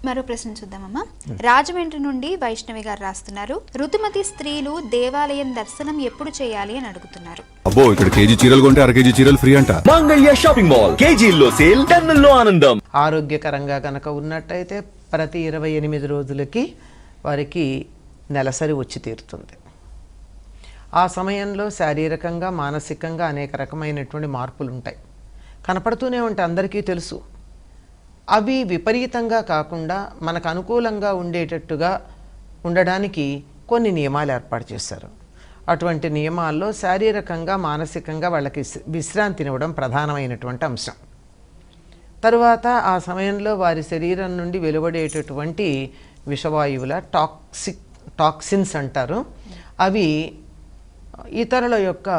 మరో ప్రశ్న చూద్దామమ్మా. రాజమండ్రి నుండి వైష్ణవి గారు రాస్తున్నారు, ఋతుమతి స్త్రీలు దేవాలయం దర్శనం ఎప్పుడు చేయాలి అని అడుగుతున్నారు. అబ్బో, ఇక్కడ కేజీ చీరలు కొంటే అర కేజీ చీరలు ఫ్రీ అంట. మంగళ్య షాపింగ్ మాల్, కేజీల్లో సేల్, టన్నుల్లో ఆనందం. ఆరోగ్యకరంగా కనుక ఉన్నట్టయితే ప్రతి 28 రోజులకి వారికి నెలసరి వచ్చి తీరుతుంది. ఆ సమయంలో శారీరకంగా మానసికంగా అనేక రకమైనటువంటి మార్పులు ఉంటాయి, కనపడుతూనే ఉంటాయి, అందరికీ తెలుసు. అవి విపరీతంగా కాకుండా మనకు అనుకూలంగా ఉండేటట్టుగా ఉండడానికి కొన్ని నియమాలు ఏర్పాటు చేశారు. అటువంటి నియమాల్లో శారీరకంగా మానసికంగా వాళ్ళకి విశ్రాంతినివ్వడం ప్రధానమైనటువంటి అంశం. తరువాత ఆ సమయంలో వారి శరీరం నుండి వెలువడేటటువంటి విషవాయువుల టాక్సిన్స్ అంటారు, అవి ఇతరుల యొక్క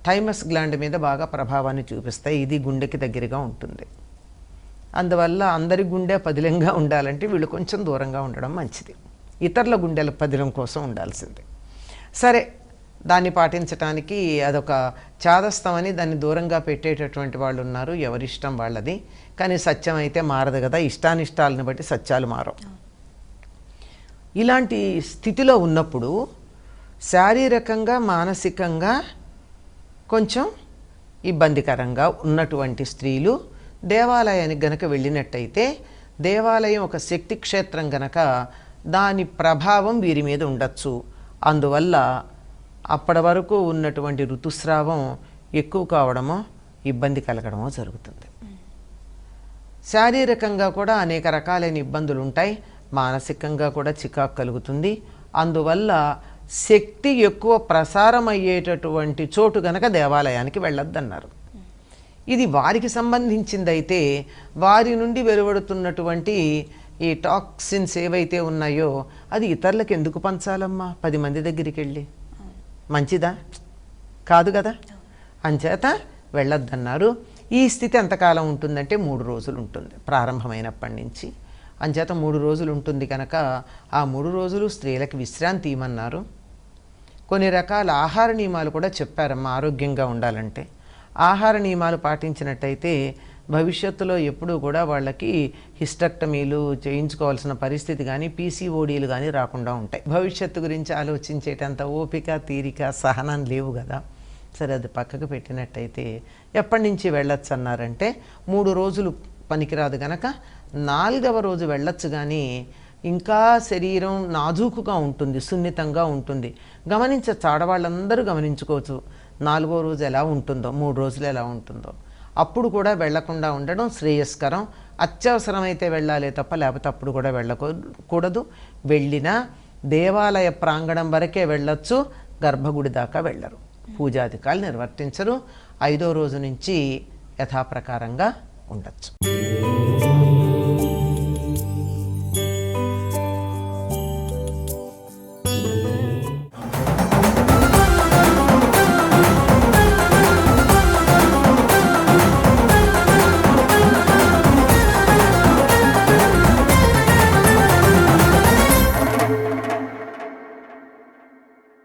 థైమస్ గ్లాండ్ మీద బాగా ప్రభావాన్ని చూపిస్తాయి. ఇది గుండెకి దగ్గరగా ఉంటుంది. అందువల్ల అందరి గుండె పదిలంగా ఉండాలంటే వీళ్ళు కొంచెం దూరంగా ఉండడం మంచిది. ఇతరుల గుండెల పదిలం కోసం ఉండాల్సిందే. సరే, దాన్ని పాటించడానికి అదొక చాదస్తమని దాన్ని దూరంగా పెట్టేటటువంటి వాళ్ళు ఉన్నారు. ఎవరిష్టం వాళ్ళది. కానీ సత్యం అయితే మారదు కదా, ఇష్టానిష్టాలను బట్టి సత్యాలు మారవు. ఇలాంటి స్థితిలో ఉన్నప్పుడు శారీరకంగా మానసికంగా కొంచెం ఇబ్బందికరంగా ఉన్నటువంటి స్త్రీలు దేవాలయానికి గనక వెళ్ళినట్టయితే, దేవాలయం ఒక శక్తి క్షేత్రం గనక దాని ప్రభావం వీరి మీద ఉండొచ్చు. అందువల్ల అప్పటి వరకు ఉన్నటువంటి ఋతుస్రావం ఎక్కువ కావడమో ఇబ్బంది కలగడమో జరుగుతుంది. శారీరకంగా కూడా అనేక రకాలైన ఇబ్బందులు ఉంటాయి, మానసికంగా కూడా చికాకు కలుగుతుంది. అందువల్ల శక్తి ఎక్కువ ప్రసారం అయ్యేటటువంటి చోటు గనక దేవాలయానికి వెళ్ళొద్దన్నారు. ఇది వారికి సంబంధించిందైతే వారి నుండి వెలువడుతున్నటువంటి ఈ టాక్సిన్స్ ఏవైతే ఉన్నాయో అది ఇతరులకు ఎందుకు పంచాలమ్మా? 10 మంది దగ్గరికి వెళ్ళి మంచిదా? కాదు కదా. అంచేత వెళ్ళొద్దన్నారు. ఈ స్థితి ఎంతకాలం ఉంటుందంటే 3 రోజులు ఉంటుంది ప్రారంభమైనప్పటి నుంచి. అంచేత 3 రోజులు ఉంటుంది కనుక ఆ 3 రోజులు స్త్రీలకు విశ్రాంతి ఇవ్వమన్నారు. కొన్ని రకాల ఆహార నియమాలు కూడా చెప్పారమ్మా ఆరోగ్యంగా ఉండాలంటే. ఆహార నియమాలు పాటించినట్టయితే భవిష్యత్తులో ఎప్పుడూ కూడా వాళ్ళకి హిస్టెక్టమీలు చేయించుకోవాల్సిన పరిస్థితి కానీ పీసీఓడీలు కానీ రాకుండా ఉంటాయి. భవిష్యత్తు గురించి ఆలోచించేటంత ఓపిక, తీరిక, సహనం లేవు కదా. సరే, అది పక్కకు పెట్టినట్టయితే ఎప్పటి నుంచి వెళ్ళొచ్చు అన్నారంటే 3 రోజులు పనికిరాదు కనుక 4వ రోజు వెళ్ళొచ్చు. కానీ ఇంకా శరీరం నాజూకుగా ఉంటుంది, సున్నితంగా ఉంటుంది. గమనించచ్చు, ఆడవాళ్ళందరూ గమనించుకోవచ్చు 4వ రోజు ఎలా ఉంటుందో, 3 రోజులు ఎలా ఉంటుందో. అప్పుడు కూడా వెళ్లకుండా ఉండడం శ్రేయస్కరం. అత్యవసరమైతే వెళ్ళాలి తప్ప లేకపోతే అప్పుడు కూడా వెళ్ళకూడదు. వెళ్ళినా దేవాలయ ప్రాంగణం వరకే వెళ్ళొచ్చు, గర్భగుడి దాకా వెళ్ళరు, పూజాధికాలు నిర్వర్తించరు. 5వ రోజు నుంచి యథాప్రకారంగా ఉండొచ్చు.